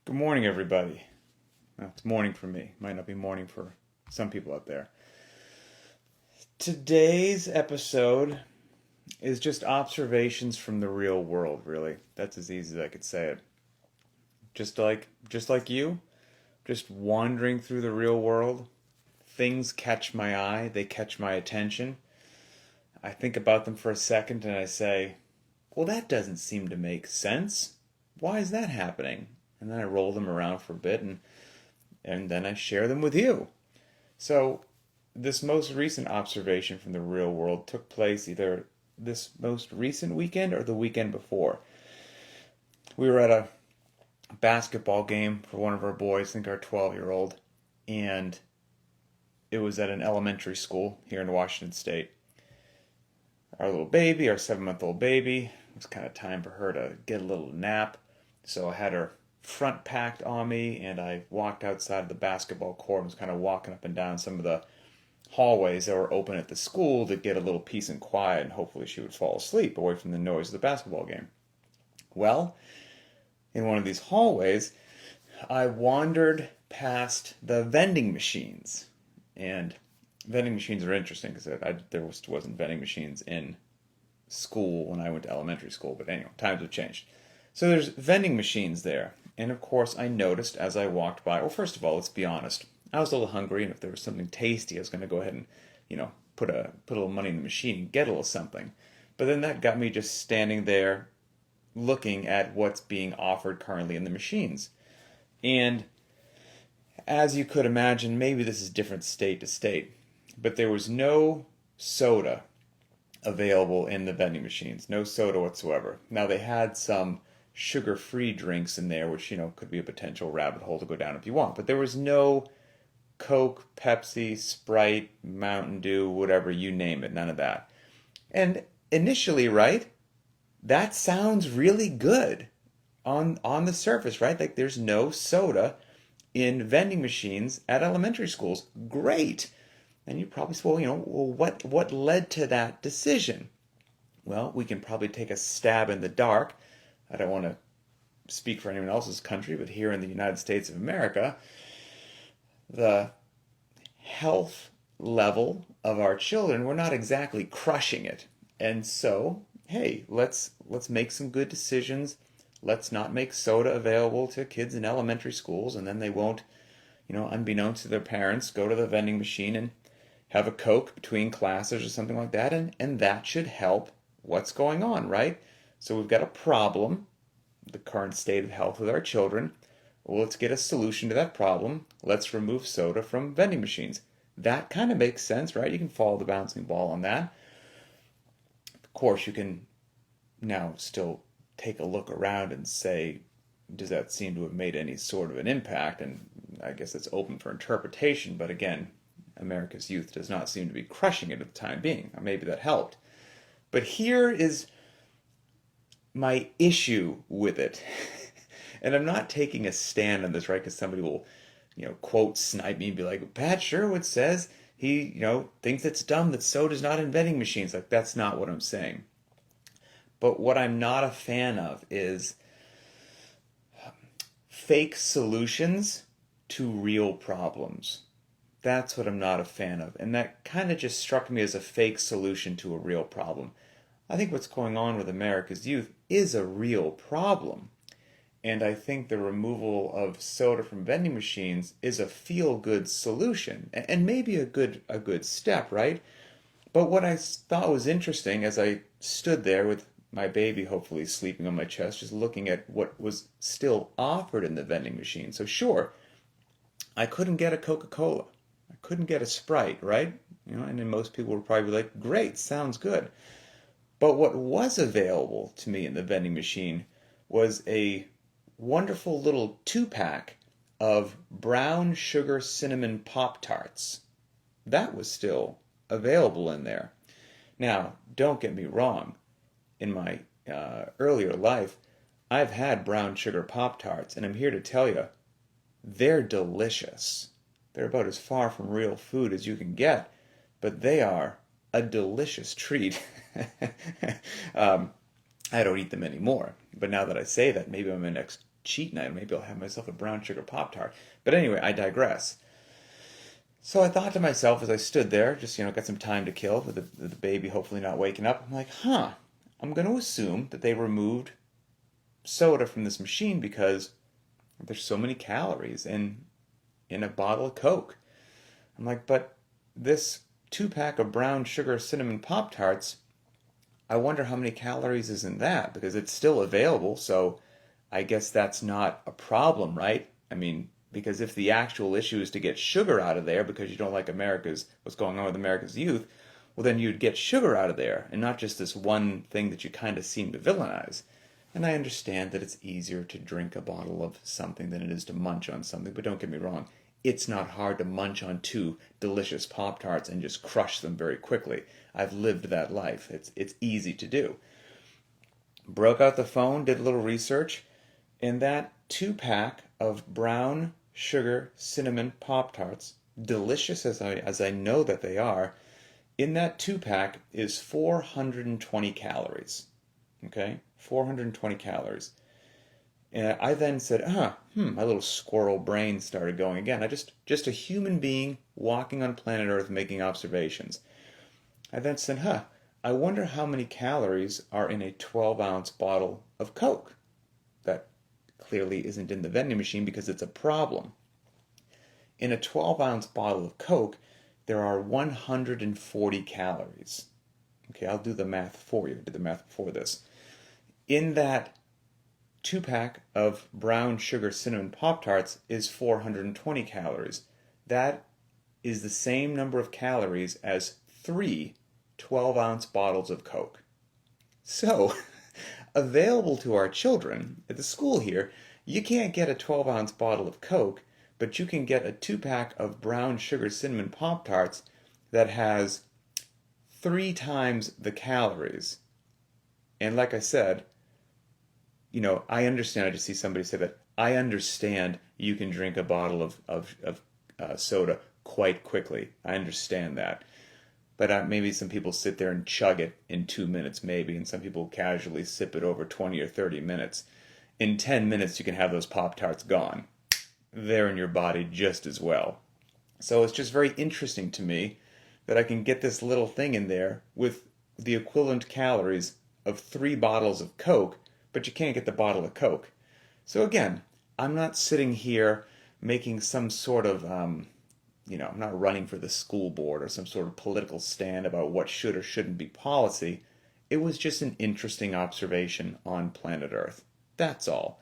Good morning, everybody. Well, it's morning for me. Might not be morning for some people out there. Today's episode is just observations from the real world, really. That's as easy as I could say it. Just like you, just wandering through the real world. Things catch my eye, they catch my attention. I think about them for a second and I say, "Well, that doesn't seem to make sense. Why is that happening?" And then I roll them around for a bit and then I share them with you. So, this most recent observation from the real world took place either this most recent weekend or the weekend before. We were at a basketball game for one of our boys, I think our 12-year-old, and it was at an elementary school here in Washington State. Our little baby, our 7-month-old baby, it was kind of time for her to get a little nap. So I had her front packed on me and I walked outside of the basketball court and was kind of walking up and down some of the hallways that were open at the school to get a little peace and quiet, and hopefully she would fall asleep away from the noise of the basketball game. Well, in one of these hallways, I wandered past the vending machines. And vending machines are interesting because there wasn't vending machines in school when I went to elementary school, but anyway, times have changed. So there's vending machines there. And of course, I noticed as I walked by, well, first of all, let's be honest. I was a little hungry, and if there was something tasty, I was going to go ahead and, put a little money in the machine and get a little something. But then that got me just standing there looking at what's being offered currently in the machines. And as you could imagine, maybe this is different state to state, but there was no soda available in the vending machines. No soda whatsoever. Now they had some sugar-free drinks in there, which, could be a potential rabbit hole to go down if you want. But there was no Coke, Pepsi, Sprite, Mountain Dew, whatever, you name it, none of that. And initially, right, that sounds really good on the surface, right? Like there's no soda in vending machines at elementary schools. Great. And you probably say, what led to that decision? Well, we can probably take a stab in the dark. I don't want to speak for anyone else's country, but here in the United States of America, the health level of our children, we're not exactly crushing it. And so, hey, let's make some good decisions. Let's not make soda available to kids in elementary schools, and then they won't, unbeknownst to their parents, go to the vending machine and have a Coke between classes or something like that, and that should help what's going on, right? So we've got a problem, the current state of health with our children. Well, let's get a solution to that problem. Let's remove soda from vending machines. That kind of makes sense, right? You can follow the bouncing ball on that. Of course, you can now still take a look around and say, does that seem to have made any sort of an impact? And I guess it's open for interpretation, but again, America's youth does not seem to be crushing it at the time being. Or maybe that helped. But here is my issue with it. And I'm not taking a stand on this, right? Because somebody will, quote snipe me and be like, Pat Sherwood says he, thinks it's dumb that soda's not in vending machines. Like, that's not what I'm saying. But what I'm not a fan of is fake solutions to real problems. That's what I'm not a fan of. And that kind of just struck me as a fake solution to a real problem. I think what's going on with America's youth is a real problem. And I think the removal of soda from vending machines is a feel-good solution. And maybe a good step, right? But what I thought was interesting as I stood there with my baby hopefully sleeping on my chest, just looking at what was still offered in the vending machine. So sure, I couldn't get a Coca-Cola. I couldn't get a Sprite, right? And then most people would probably be like, great, sounds good. But what was available to me in the vending machine was a wonderful little 2-pack of brown sugar cinnamon Pop-Tarts. That was still available in there. Now, don't get me wrong. In my earlier life, I've had brown sugar Pop-Tarts, and I'm here to tell you, they're delicious. They're about as far from real food as you can get, but they are a delicious treat. I don't eat them anymore, but now that I say that, maybe my cheat night. Maybe I'll have myself a brown sugar Pop-Tart. But anyway, I digress. So I thought to myself as I stood there, just, got some time to kill with the baby hopefully not waking up. I'm like, I'm going to assume that they removed soda from this machine because there's so many calories in a bottle of Coke. I'm like, but this 2-pack of brown sugar cinnamon Pop-Tarts, I wonder how many calories is in that, because it's still available, so I guess that's not a problem, right? I mean, because if the actual issue is to get sugar out of there because you don't like what's going on with America's youth, well then you'd get sugar out of there and not just this one thing that you kind of seem to villainize. And I understand that it's easier to drink a bottle of something than it is to munch on something, but don't get me wrong, it's not hard to munch on 2 delicious Pop-Tarts and just crush them very quickly. I've lived that life. It's easy to do. Broke out the phone, did a little research, and that 2-pack of brown sugar cinnamon Pop-Tarts, delicious as I know that they are, in that 2-pack is 420 calories. Okay? 420 calories. And I then said, my little squirrel brain started going again. Just a human being walking on planet Earth making observations. I then said, I wonder how many calories are in a 12-ounce bottle of Coke. That clearly isn't in the vending machine because it's a problem. In a 12-ounce bottle of Coke, there are 140 calories. Okay, I'll do the math for you. I did the math before this. In that 2-pack of brown sugar cinnamon Pop-Tarts is 420 calories. That is the same number of calories as 3 12-ounce bottles of Coke. So, available to our children at the school here, you can't get a 12-ounce bottle of Coke, but you can get a 2-pack of brown sugar cinnamon Pop-Tarts that has 3 times the calories. And like I said, I understand. I just see somebody say that. I understand you can drink a bottle of soda quite quickly. I understand that. But maybe some people sit there and chug it in 2 minutes, maybe, and some people casually sip it over 20 or 30 minutes. In 10 minutes, you can have those Pop-Tarts gone. They're in your body just as well. So it's just very interesting to me that I can get this little thing in there with the equivalent calories of 3 bottles of Coke, but you can't get the bottle of Coke. So again, I'm not sitting here making some sort of, I'm not running for the school board or some sort of political stand about what should or shouldn't be policy. It was just an interesting observation on planet Earth. That's all.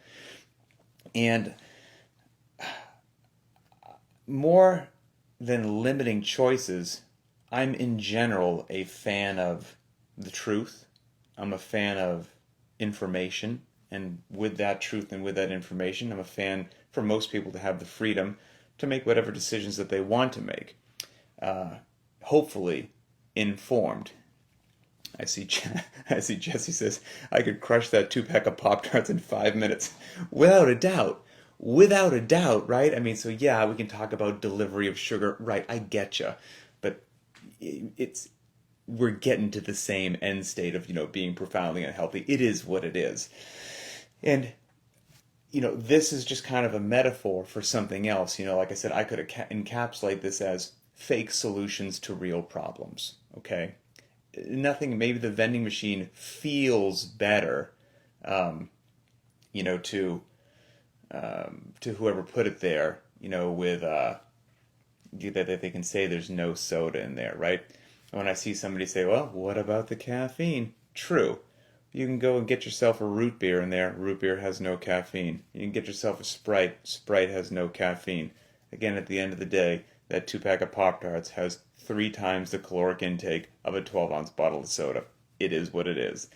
And more than limiting choices, I'm in general a fan of the truth. I'm a fan of information, and with that truth and with that information, I'm a fan for most people to have the freedom to make whatever decisions that they want to make. Hopefully informed. I see Jesse says, I could crush that 2-pack of Pop-Tarts in 5 minutes. Without a doubt. Without a doubt, right? I mean, so yeah, we can talk about delivery of sugar. Right, I getcha. But we're getting to the same end state of, being profoundly unhealthy. It is what it is. And, this is just kind of a metaphor for something else. Like I said, I could encapsulate this as fake solutions to real problems, okay? Nothing, maybe the vending machine feels better, to whoever put it there, with, that they can say there's no soda in there, right? When I see somebody say, well, what about the caffeine? True. You can go and get yourself a root beer in there. Root beer has no caffeine. You can get yourself a Sprite. Sprite has no caffeine. Again, at the end of the day, that 2-pack of Pop-Tarts has 3 times the caloric intake of a 12-ounce bottle of soda. It is what it is.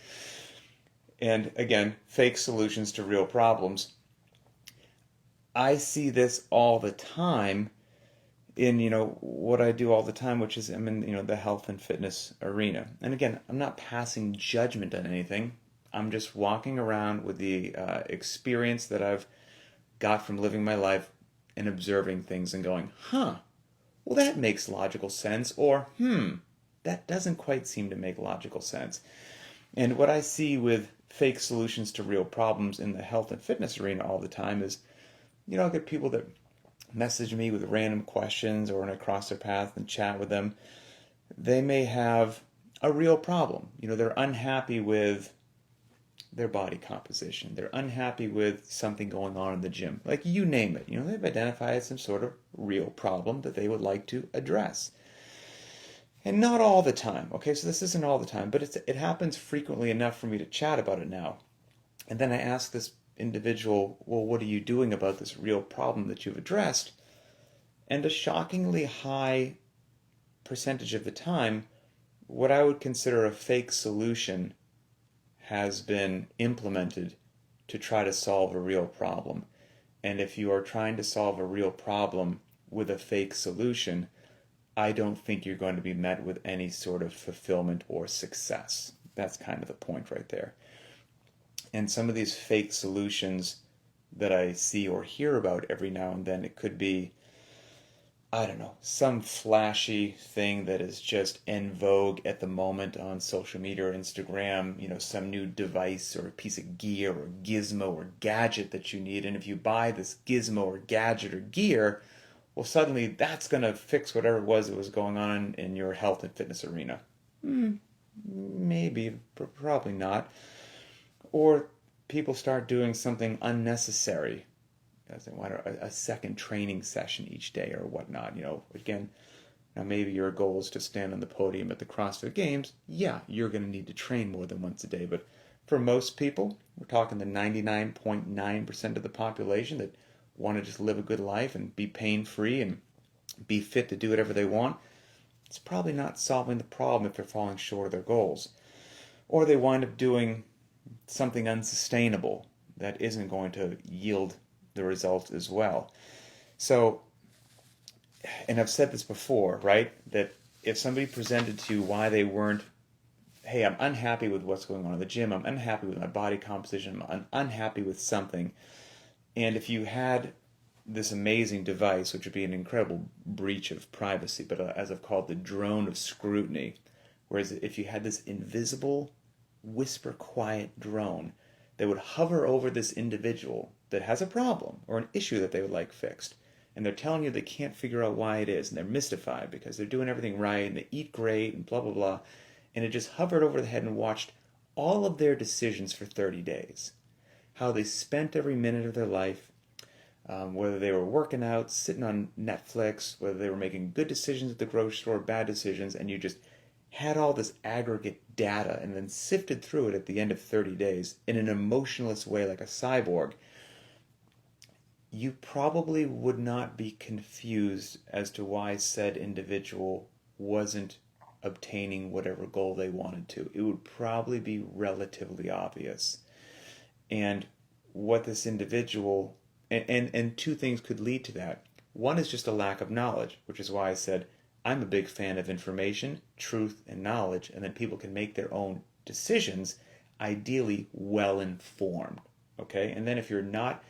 And again, fake solutions to real problems. I see this all the time in, what I do all the time, which is I'm in, the health and fitness arena. And again, I'm not passing judgment on anything. I'm just walking around with the experience that I've got from living my life and observing things and going, well, that makes logical sense, or, that doesn't quite seem to make logical sense. And what I see with fake solutions to real problems in the health and fitness arena all the time is, I'll get people that message me with random questions, or when I cross their path and chat with them, they may have a real problem. They're unhappy with their body composition. They're unhappy with something going on in the gym. Like, you name it. They've identified some sort of real problem that they would like to address. And not all the time, okay? So this isn't all the time, but it happens frequently enough for me to chat about it now. And then I ask this individual, well, what are you doing about this real problem that you've addressed? And a shockingly high percentage of the time, what I would consider a fake solution has been implemented to try to solve a real problem. And if you are trying to solve a real problem with a fake solution, I don't think you're going to be met with any sort of fulfillment or success. That's kind of the point right there. And some of these fake solutions that I see or hear about every now and then, it could be, I don't know, some flashy thing that is just en vogue at the moment on social media or Instagram, some new device or a piece of gear or gizmo or gadget that you need. And if you buy this gizmo or gadget or gear, well, suddenly that's going to fix whatever it was that was going on in your health and fitness arena. Maybe, but probably not. Or people start doing something unnecessary. They want a second training session each day or whatnot. Again, now maybe your goal is to stand on the podium at the CrossFit Games. Yeah, you're going to need to train more than once a day. But for most people, we're talking the 99.9% of the population that want to just live a good life and be pain-free and be fit to do whatever they want, it's probably not solving the problem if they're falling short of their goals. Or they wind up doing something unsustainable that isn't going to yield the results as well. So, and I've said this before, right? That if somebody presented to you why they weren't, hey, I'm unhappy with what's going on in the gym, I'm unhappy with my body composition, I'm unhappy with something, and if you had this amazing device, which would be an incredible breach of privacy, but as I've called the drone of scrutiny, whereas if you had this invisible, whisper quiet drone that would hover over this individual that has a problem or an issue that they would like fixed, and they're telling you they can't figure out why it is, and they're mystified because they're doing everything right, and they eat great, and blah, blah, blah, and it just hovered over the head and watched all of their decisions for 30 days. How they spent every minute of their life, whether they were working out, sitting on Netflix, whether they were making good decisions at the grocery store, bad decisions, and you just had all this aggregate data and then sifted through it at the end of 30 days in an emotionless way like a cyborg, you probably would not be confused as to why said individual wasn't obtaining whatever goal they wanted to. It would probably be relatively obvious. And what this individual, and two things could lead to that. One is just a lack of knowledge, which is why I said I'm a big fan of information, truth, and knowledge, and then people can make their own decisions, ideally well informed. Okay? And then if you're not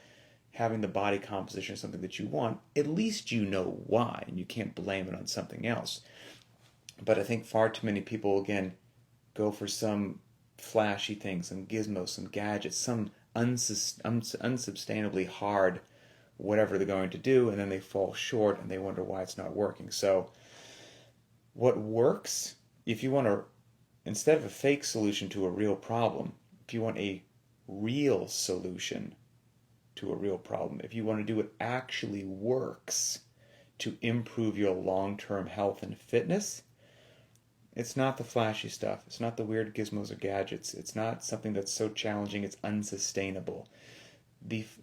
having the body composition of something that you want, at least you know why, and you can't blame it on something else. But I think far too many people, again, go for some flashy things, some gizmos, some gadgets, some unsubstantiably hard whatever they're going to do, and then they fall short and they wonder why it's not working. So what works, if you want to, instead of a fake solution to a real problem, if you want a real solution to a real problem, if you want to do what actually works to improve your long-term health and fitness, it's not the flashy stuff. It's not the weird gizmos or gadgets. It's not something that's so challenging it's unsustainable.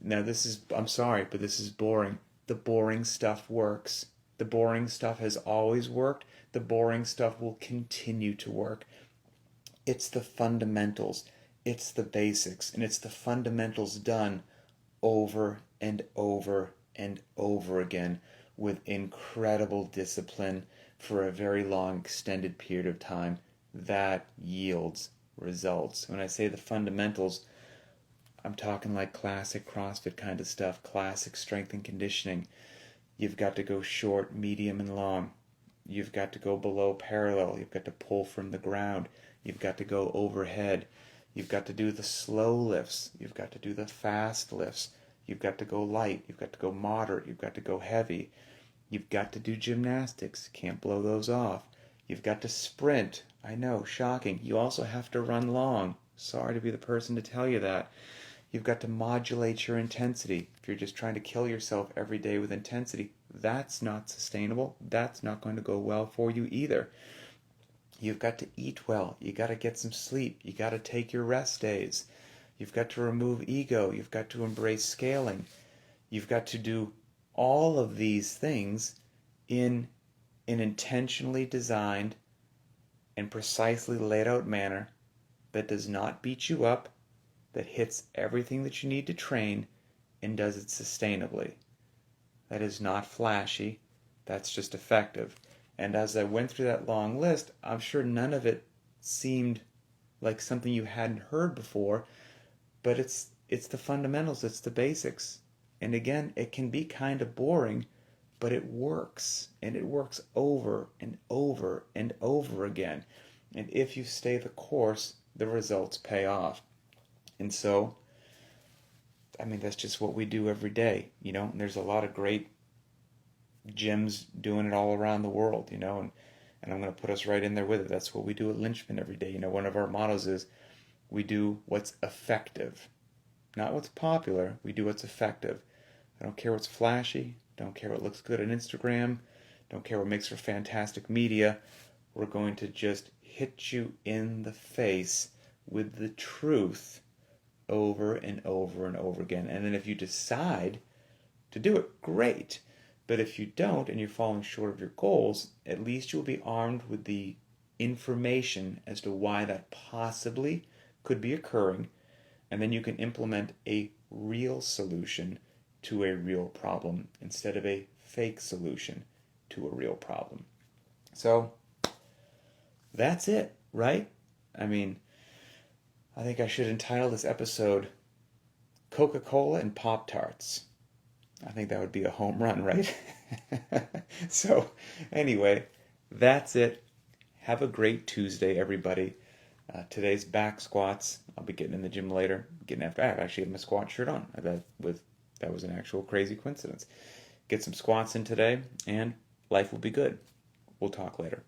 Now this is, I'm sorry, but this is boring. The boring stuff works. The boring stuff has always worked. The boring stuff will continue to work. It's the fundamentals. It's the basics. And it's the fundamentals done over and over and over again with incredible discipline for a very long extended period of time. That yields results. When I say the fundamentals, I'm talking like classic CrossFit kind of stuff, classic strength and conditioning. You've got to go short, medium, and long. You've got to go below parallel. You've got to pull from the ground. You've got to go overhead. You've got to do the slow lifts. You've got to do the fast lifts. You've got to go light. You've got to go moderate. You've got to go heavy. You've got to do gymnastics. Can't blow those off. You've got to sprint. I know, shocking. You also have to run long. Sorry to be the person to tell you that. You've got to modulate your intensity. If you're just trying to kill yourself every day with intensity, that's not sustainable. That's not going to go well for you either. You've got to eat well. You got to get some sleep. You got to take your rest days. You've got to remove ego. You've got to embrace scaling. You've got to do all of these things in an intentionally designed and precisely laid out manner that does not beat you up, that hits everything that you need to train, and does it sustainably. That is not flashy. That's just effective. And as I went through that long list, I'm sure none of it seemed like something you hadn't heard before, but it's the fundamentals, it's the basics. And again, it can be kind of boring, but it works. And it works over and over and over again. And if you stay the course, the results pay off. And so, I mean, that's just what we do every day, you know. And there's a lot of great gyms doing it all around the world, you know, and I'm going to put us right in there with it. That's what we do at Linchpin every day. You know, one of our mottos is we do what's effective, not what's popular. We do what's effective. I don't care what's flashy. Don't care what looks good on Instagram. Don't care what makes for fantastic media. We're going to just hit you in the face with the truth over and over and over again. And then if you decide to do it, great. But if you don't and you're falling short of your goals, at least you'll be armed with the information as to why that possibly could be occurring, and then you can implement a real solution to a real problem instead of a fake solution to a real problem. So that's it, right? I mean, I think I should entitle this episode Coca-Cola and Pop-Tarts. I think that would be a home run, right? So, anyway, that's it. Have a great Tuesday, everybody. Today's back squats. I'll be getting in the gym later. I actually have my squat shirt on. That was an actual crazy coincidence. Get some squats in today, and life will be good. We'll talk later.